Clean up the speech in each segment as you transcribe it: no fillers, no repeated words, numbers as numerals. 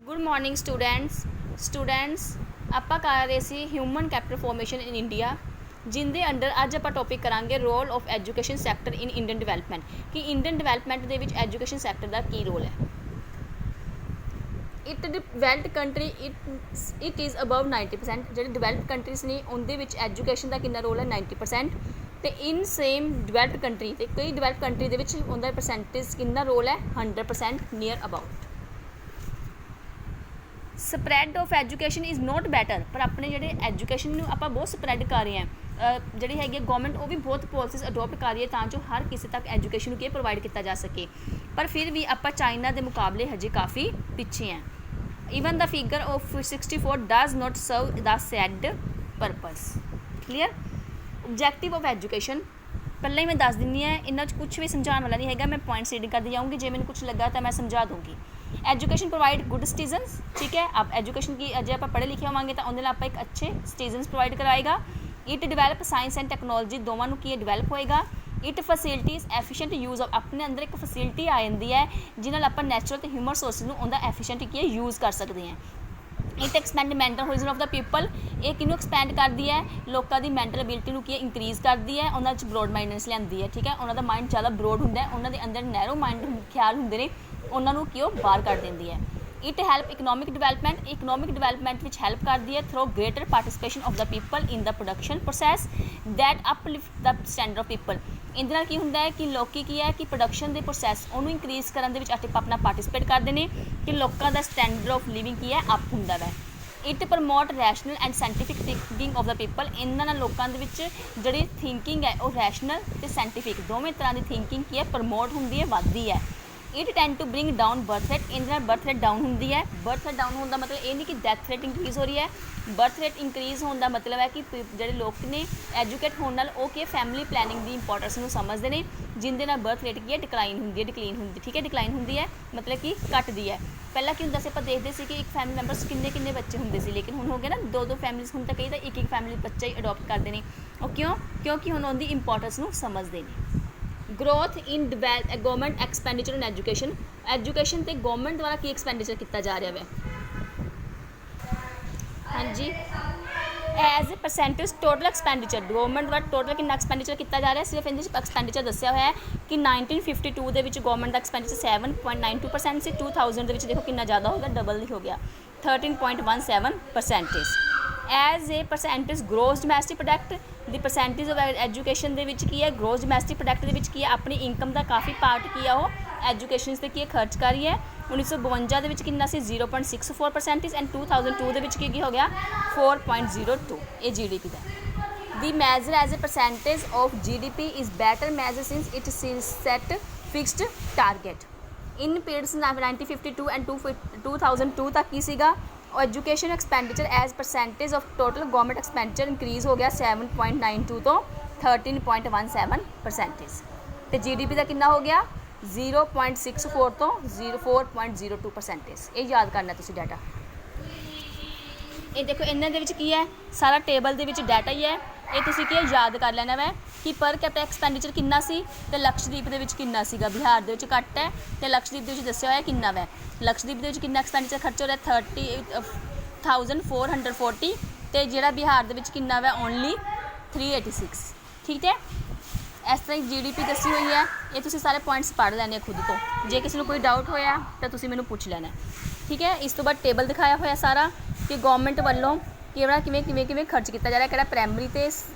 Good morning students ਆਪਾਂ ਕਰ ਰਹੇ ਸੀ human capital formation in India ਜਿੰਦੇ ਅੰਡਰ ਅੱਜ ਆਪਾਂ ਟੌਪਿਕ ਕਰਾਂਗੇ role of education sector in Indian development ਕਿ ਇੰਡੀਅਨ ਡਿਵੈਲਪਮੈਂਟ ਦੇ ਵਿੱਚ ਐਜੂਕੇਸ਼ਨ ਸੈਕਟਰ ਦਾ ਕੀ ਰੋਲ ਹੈ। It developed country it is above 90%। ਜਿਹੜੇ ਡਿਵੈਲਪਡ ਕੰਟਰੀਜ਼ ਨੇ ਉਹਦੇ ਵਿੱਚ ਐਜੂਕੇਸ਼ਨ ਦਾ ਕਿੰਨਾ ਰੋਲ ਹੈ 90%। ਤੇ ਇਨ ਸੇਮ ਡਿਵੈਲਪਡ ਕੰਟਰੀ ਤੇ ਕਈ ਡਿਵੈਲਪਡ ਕੰਟਰੀ ਦੇ ਵਿੱਚ ਉਹਦਾ ਪਰਸੈਂਟੇਜ ਕਿੰਨਾ ਰੋਲ ਹੈ 100% near about. Spread of education is not better ਪਰ ਆਪਣੇ ਜਿਹੜੇ ਐਜੂਕੇਸ਼ਨ ਨੂੰ ਆਪਾਂ ਬਹੁਤ ਸਪਰੈਡ ਕਰ ਰਹੇ ਹਾਂ ਜਿਹੜੀ ਹੈਗੀ ਗੌਰਮੈਂਟ ਉਹ ਵੀ ਬਹੁਤ ਪੋਲਿਸੀਜ਼ ਅਡੋਪਟ ਕਰ ਰਹੀ ਹੈ ਤਾਂ ਜੋ ਹਰ ਕਿਸੇ ਤੱਕ ਐਜੂਕੇਸ਼ਨ ਨੂੰ ਕੀ ਪ੍ਰੋਵਾਈਡ ਕੀਤਾ ਜਾ ਸਕੇ ਪਰ ਫਿਰ ਵੀ ਆਪਾਂ ਚਾਈਨਾ ਦੇ ਮੁਕਾਬਲੇ ਹਜੇ ਕਾਫੀ ਪਿੱਛੇ ਹਾਂ। Even the figure of 64 does not serve the said purpose. Clear. Objective of education ਪਹਿਲਾਂ ਹੀ ਮੈਂ ਦੱਸ ਦਿੰਦੀ ਹਾਂ ਇਹਨਾਂ 'ਚ ਕੁਛ ਵੀ ਸਮਝਾਉਣ ਵਾਲਾ ਨਹੀਂ ਹੈਗਾ ਮੈਂ ਪੁਆਇੰਟਸ ਰੀਡਿੰਗ ਕਰਦੀ ਜਾਊਂਗੀ ਜੇ ਮੈਨੂੰ ਕੁਛ ਲੱਗਾ ਤਾਂ ਮੈਂ ਸਮਝਾ ਦੂੰਗੀ। एजुकेशन प्रोवाइड गुड सिटीजन्स ठीक है। अब एजुकेशन की अजय आप पढ़े लिखे होंगे तो उन्हें आप एक अच्छे सिटीजन्स प्रोवाइड कराएगा। It develop science and technology दोवां नूं की डिवेलप होएगा। It facilities efficient use of अपने अंदर एक फैसिलिटी आ जाती है जिन्हां नाल आपां नैचुरल तो ह्यूमन सोर्सिस नूं उहदा एफिशिएंट की यूज़ कर सकते हैं। It expand mental horizon of the people ये किनूं एक्सपैंड करती है लोगों की मैंटल एबिलिटी नूं की इंक्रीज़ करती है उन्हां च ब्रॉड माइंडनेस लिआंदी है ठीक है। उन्हां दा माइंड ज़्यादा ब्रॉड हुंदा है उन्हां दे अंदर नैरो माइंड ख्याल हुंदे ने उन्होंने की बाहर कर देंदी है। It help economic development which help करती है through greater participation of the people in the production process that uplift the standard of people. इहदे नाल की हुंदा है कि लोग की है कि प्रोडक्शन के प्रोसैस उन्होंने इंक्रीज़ करने अपना पार्टिसिपेट करते हैं कि लोगों का स्टैंडर्ड ऑफ लिविंग की है अप हुंदा है। It promote rational and scientific thinking of the people इन्होंने लोगों के जी थिंकिंग है वह रैशनल तो साइंटिफिक दोवें तरह की थिंकिंग की है प्रमोट होंगी है बढ़ती है। It tend to bring down birth rate in birth rate down होंगी है। बर्थ रेट डाउन होने का मतलब ये नहीं कि डैथ रेट इंक्रीज़ हो रही है बर्थ रेट इंक्रीज़ होने का मतलब है कि जो लोग ने एजुकेट होने कि फैमिली प्लैनिंग की इंपोर्टेंस को समझते हैं जिंदे नाल बर्थ रेट की है डिक्लाइन होंगी ठीक है डिक्लाइन होंगी है मतलब कि घटती है। पहला की होंदा सी आपां देखते सी कि एक फैमिली मैंबर्स किन्ने बच्चे होंदे सी लेकिन हुण हो गया ना दो फैमिलीज़ हुण तां कई तां एक फैमिली बच्चा ही अडोप्ट करते हैं और क्योंकि हुण उहदी इंपोर्टेंस को समझते हैं। Growth in government expenditure in education तो गवर्नमेंट द्वारा की एक्सपेंडिचर किया जा रहा है हाँ जी as a percentage total expenditure government द्वारा टोटल कितना एक्सपेंडिचर किया जा रहा है सिर्फ इहदे एक्सपेंडिचर दस्सिया हुआ है कि 1952 के गवर्नमेंट का एक्सपेंडिचर 7.92% से 2000 के देखो कितना ज़्यादा हो गया डबल हो गया 13.17%। As a percentage gross domestic product दी परसेंटेज ऑफ एजुकेशन के की है ग्रोस डोमैसटिक प्रोडक्ट की है अपनी इनकम का काफ़ी पार्ट की है वो एजुकेशन से की खर्च कर रही है। 1952 के कितना सी 0.64% एंड 2002 की हो गया 4.02 ये GDP का। The major as a percentage of GDP is better measure since it set fixed target in periods 1952 and 2002 तक की सीगा। Education expenditure as percentage of total government expenditure increase हो गया 7.92 तो 13.17% तो GDP का कितना हो गया 0.64 तो 4.02%। ये याद करना तुसी डाटा ये देखो इन्हों के की है सारा टेबल के डाटा ही है ये तुसी की याद कर लेना वै कि पर कैपिटल एक्सपेंडिचर कितना सी ते लक्षद्वीप के कितना सीगा बिहार के घट है तो लक्षद्वीप के दस्या होया कितना वै लक्षद्वीप के कितना एक्सपेंडिचर खर्च हो रहा 30,440 तो जोड़ा बिहार के कितना वै ओनली 386 ठीक है। इस तरह GDP दसी हुई है ये तुसी सारे पॉइंट्स पढ़ लेने खुद तो जे किसी को कोई डाउट होया तो तुसी मैनू पूछ लेना ठीक है। इस तो बाद टेबल दिखाया होया सारा कि गवर्नमेंट वालों किवें खर्च किया जा रहा है कि प्राइमरी तो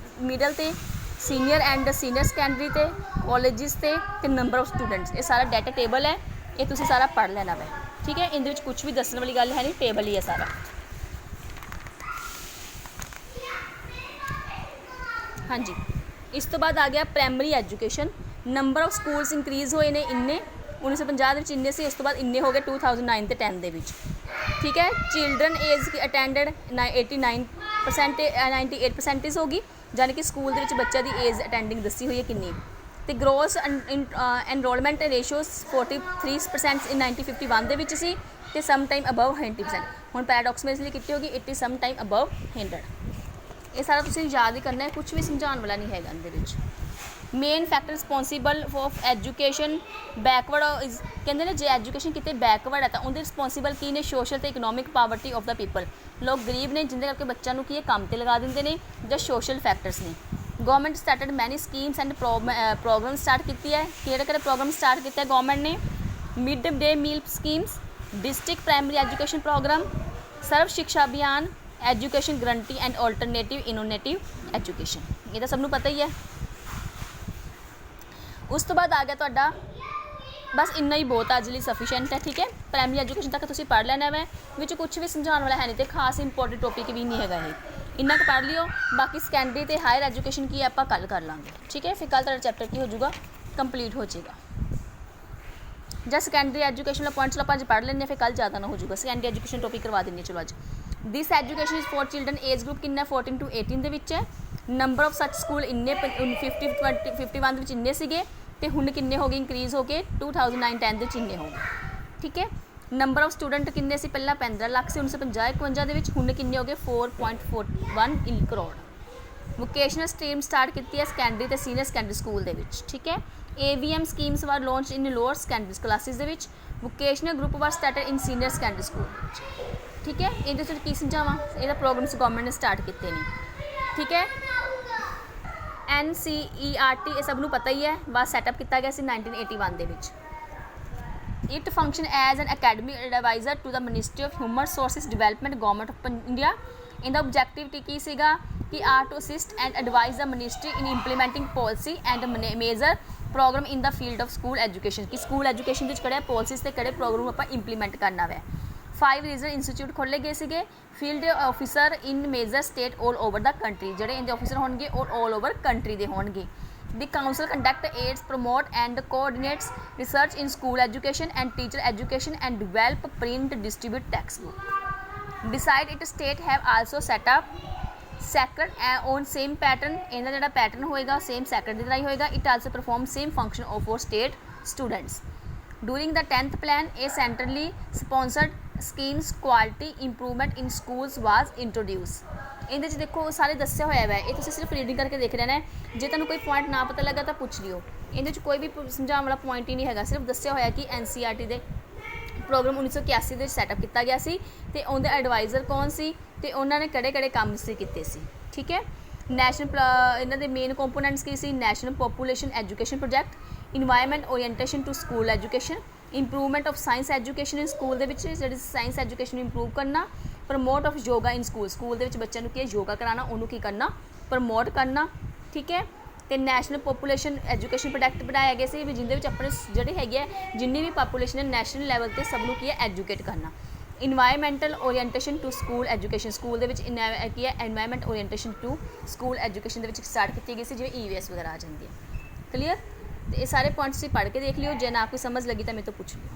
मिडल तो सीनियर एंड सीनियर सैकेंडरी तो कॉलेजिस ते नंबर ऑफ स्टूडेंट्स ये सारा डाटा टेबल है ये तुसी सारा पढ़ लेना है ठीक है। इहदे विच कुछ भी दसने वाली गल है नहीं टेबल ही है सारा हाँ जी। इस तो बाद आ गया primary education number of schools increase होए ने इन्ने 1950 इन्ने से इस तो बाद इन्ने हो गए 2009 ते 10 दे विच ठीक है। चिल्ड्रन एज अटेंडेड 98% होगी यानी कि स्कूल के बच्चों की एज अटेंडिंग दसी हुई है कितनी तो ग्रोस एनरोलमेंट रेशियो 43% इन 1951 सी तो सम टाइम अबव 100%। हुण पैराडॉक्स में इसलिए की होगी 80 सम टाइम अबव 100। ये सारा तुसीं याद ही करना है कुछ भी समझाने वाला नहीं है। Main factor responsible of education backward is, ਕਹਿੰਦੇ ਨੇ ਜੇ ਐਜੂਕੇਸ਼ਨ ਕਿਤੇ ਬੈਕਵਰਡ ਹੈ ਤਾਂ ਉਹਦੇ ਰਿਸਪੋਂਸੀਬਲ ਕੀ ਨੇ, ਸੋਸ਼ਲ ਤੇ economic poverty of the people, ਲੋਕ ਗਰੀਬ ਨੇ ਜਿੰਦੇ ਕਰਕੇ ਬੱਚਿਆਂ ਨੂੰ ਕੀ ਹੈ ਕੰਮ ਤੇ ਲਗਾ ਦਿੰਦੇ ਨੇ, ਜਾਂ ਸੋਸ਼ਲ ਫੈਕਟਰਸ ਨੇ। Government started many schemes and programme start ਕੀਤੀ ਹੈ, ਕਿਹੜੇ ਕਿਹੜੇ ਪ੍ਰੋਗਰਾਮ ਸਟਾਰਟ ਕੀਤਾ ਗਵਰਨਮੈਂਟ ਨੇ, mid day meal schemes, district primary education programme, Sarva Shiksha Abhiyan, education guarantee and alternative innovative education, ये तो सबनों पता ही है। उस तो बाद आ गया तुहाडा, बस इन्ना ही बहुत अज लिए सफिशेंट है, ठीक है। प्राइमरी एजुकेशन तक तुसीं पढ़ लेना है, विच कुछ भी समझाने वाला है नहीं, तो खास इंपोर्टेंट टॉपिक भी नहीं है, इन्ना क पढ़ लियो। बाकी सैकेंडरी तो हायर एजुकेशन की आपां कल कर लांगे, ठीक है। फिर कल तुहाडा चैप्टर की हो जाऊगा, कंप्लीट हो जाएगा। ਜਾਂ ਸੈਕੰਡਰੀ ਐਜੂਕੇਸ਼ਨ ਵਾਲਾ ਪੁਆਇੰਟਸ ਆਪਾਂ ਅੱਜ ਪੜ੍ਹ ਲੈਂਦੇ ਹਾਂ, ਫਿਰ ਕੱਲ੍ਹ ਜ਼ਿਆਦਾ ਨਾ ਹੋ ਜਾਊਗਾ। ਸੈਕੰਡਰੀ ਐਜੂਕੇਸ਼ਨ ਟੋਪਿਕ ਕਰਵਾ ਦਿੰਦੇ ਚਲੋ ਅੱਜ। This education is for children age group ਕਿੰਨਾ 14 to 18 ਦੇ ਵਿੱਚ ਹੈ। ਨੰਬਰ ਆਫ ਸੱਚ ਸਕੂਲ ਇੰਨੇ 51 ਦੇ ਵਿੱਚ ਇੰਨੇ ਸੀਗੇ, ਅਤੇ ਹੁਣ ਕਿੰਨੇ ਹੋ ਗਏ ਇੰਕਰੀਜ਼ ਹੋ ਕੇ 2009-10 ਦੇ ਵਿੱਚ ਇੰਨੇ ਹੋ ਗਏ, ਠੀਕ ਹੈ। ਨੰਬਰ ਆਫ ਸਟੂਡੈਂਟ ਕਿੰਨੇ ਸੀ, ਪਹਿਲਾਂ 15 ਲੱਖ ਸੀ 1950-51 ਦੇ ਵਿੱਚ, ਹੁਣ ਕਿੰਨੇ ਹੋ ਗਏ 4.41 ਕਰੋੜ। ਵੋਕੇਸ਼ਨਲ ਸਟਰੀਮ ਸਟਾਰਟ ਕੀਤੀ ਹੈ ਸੈਕੰਡਰੀ ਅਤੇ ਸੀਨੀਅਰ ਸੈਕੰਡਰੀ ਸਕੂਲ ਦੇ ਵਿੱਚ, ਠੀਕ ਹੈ। AVM ਸਕੀਮਸ ਵਾਰ ਲਾਂਚ ਇਨ ਲੋਅਰ ਸੈਕੰਡਰੀ ਕਲਾਸਿਸ ਦੇ ਵਿੱਚ, ਵੋਕੇਸ਼ਨਲ ਗਰੁੱਪ ਵਾਰ ਸਟਾਰਟਡ ਇਨ ਸੀਨੀਅਰ ਸੈਕੰਡਰੀ ਸਕੂਲ, ਠੀਕ ਹੈ। ਇਹਦੇ ਵਿੱਚ ਕੀ ਸਮਝਾਵਾਂ, ਇਹਦਾ ਪ੍ਰੋਗਰਾਮਸ ਗਵਰਨਮੈਂਟ ਨੇ ਸਟਾਰਟ ਕੀਤੇ ਨੇ, ਠੀਕ ਹੈ। NCERT ਇਹ ਸਭ ਨੂੰ ਪਤਾ ਹੀ ਹੈ, ਬਸ ਸੈਟਅਪ ਕੀਤਾ ਗਿਆ ਸੀ 1981 ਦੇ ਵਿੱਚ। It function as an academic advisor to the ministry of human resources development government of India. ਇਹਦਾ ਓਬਜੈਕਟਿਵ ਕੀ ਸੀਗਾ ਕਿ are to assist and advise the ministry in implementing policy and major programme in the field of school education, ਕਿ school education ਵਿੱਚ ਕਿਹੜੇ policies ਅਤੇ ਕਿਹੜੇ programme ਆਪਾਂ ਇੰਪਲੀਮੈਂਟ ਕਰਨਾ ਵੈ। 5 ਰੀਜਨਲ ਇੰਸਟੀਚਿਊਟ ਖੋਲ੍ਹੇ ਗਏ ਸੀਗੇ। ਫੀਲਡ ਆਫਿਸਰ ਇਨ ਮੇਜਰ ਸਟੇਟ ਆਲ ਓਵਰ ਦਾ ਕੰਟਰੀ, ਜਿਹੜੇ ਇਹਦੇ ਆਫਿਸਰ ਹੋਣਗੇ ਉਹ ਆਲ ਓਵਰ ਕੰਟਰੀ ਦੇ ਹੋਣਗੇ। The council conduct aids, promote and coordinates research in school education and teacher education and develop, print, distribute textbook. Beside it, state have also set up sacred on same pattern, ਇਹਦਾ ਜਿਹੜਾ pattern ਹੋਏਗਾ same sacred ਦੀ ਤਰ੍ਹਾਂ ਹੀ ਹੋਏਗਾ। It also perform same function of for state students. During the 10th plan, a centrally sponsored schemes quality improvement in schools was introduced. ਇਹਦੇ 'ਚ ਦੇਖੋ ਸਾਰੇ ਦੱਸਿਆ ਹੋਇਆ ਹੈ, ਇਹ ਤੁਸੀਂ ਸਿਰਫ ਰੀਡਿੰਗ ਕਰਕੇ ਦੇਖ ਲੈਣਾ ਹੈ। ਜੇ ਤੁਹਾਨੂੰ ਕੋਈ ਪੁਆਇੰਟ ਨਾ ਪਤਾ ਲੱਗਾ ਤਾਂ ਪੁੱਛ ਲਿਓ, ਇਹਦੇ 'ਚ ਕੋਈ ਵੀ ਸਮਝਾਉਣ ਵਾਲਾ ਪੁਆਇੰਟ ਹੀ ਨਹੀਂ ਹੈਗਾ, ਸਿਰਫ ਦੱਸਿਆ ਹੋਇਆ ਕਿ NCERT ਦੇ ਪ੍ਰੋਗਰਾਮ 1981 ਦੇ ਵਿੱਚ ਸੈਟਅਪ ਕੀਤਾ ਗਿਆ ਸੀ, ਅਤੇ ਉਹਦੇ ਐਡਵਾਈਜ਼ਰ ਕੌਣ ਸੀ, ਅਤੇ ਉਹਨਾਂ ਨੇ ਕਿਹੜੇ ਕਿਹੜੇ ਕੰਮ ਸੀ ਕੀਤੇ ਸੀ, ਠੀਕ ਹੈ। ਨੈਸ਼ਨਲ ਇਹਨਾਂ ਦੇ ਮੇਨ ਕੰਪੋਨੈਂਟਸ ਕੀ ਸੀ, national population education project, environment orientation to school education, improvement of science education in school ਦੇ ਵਿੱਚ ਜਿਹੜੀ ਸਾਇੰਸ ਐਜੂਕੇਸ਼ਨ ਨੂੰ ਇੰਪਰੂਵ ਕਰਨਾ, promote of yoga in school, school ਦੇ ਵਿੱਚ ਬੱਚਿਆਂ ਨੂੰ ਕੀ ਯੋਗਾ ਕਰਾਉਣਾ, ਉਹਨੂੰ ਕੀ ਕਰਨਾ ਪ੍ਰਮੋਟ ਕਰਨਾ, ਠੀਕ ਹੈ। ਅਤੇ ਨੈਸ਼ਨਲ ਪੋਪੂਲੇਸ਼ਨ ਐਜੂਕੇਸ਼ਨ ਪ੍ਰੋਜੈਕਟ ਬਣਾਇਆ ਗਿਆ ਸੀ ਵੀ ਜਿਹਦੇ ਵਿੱਚ ਆਪਣੇ ਜਿਹੜੇ ਹੈਗੇ ਆ ਜਿੰਨੀ ਵੀ ਪਾਪੂਲੇਸ਼ਨ ਹੈ ਨੈਸ਼ਨਲ ਲੈਵਲ 'ਤੇ ਸਭ ਨੂੰ ਕੀ ਹੈ ਐਜੂਕੇਟ ਕਰਨਾ। Environmental orientation to school education, school ਦੇ ਵਿੱਚ ਕੀ ਹੈ environment orientation to school education ਦੇ ਵਿੱਚ ਸਟਾਰਟ ਕੀਤੀ ਗਈ ਸੀ, ਜਿਵੇਂ EVS ਵਗੈਰਾ ਆ ਜਾਂਦੀ ਹੈ। ਕਲੀਅਰ, ਅਤੇ ਇਹ ਸਾਰੇ ਪੁਆਇੰਟਸ ਤੁਸੀਂ ਪੜ੍ਹ ਕੇ ਦੇਖ ਲਿਓ, ਜੇ ਨਾ ਕੋਈ ਸਮਝ ਲੱਗੀ ਤਾਂ ਮੇਰੇ ਤੋਂ ਪੁੱਛ ਲਿਓ।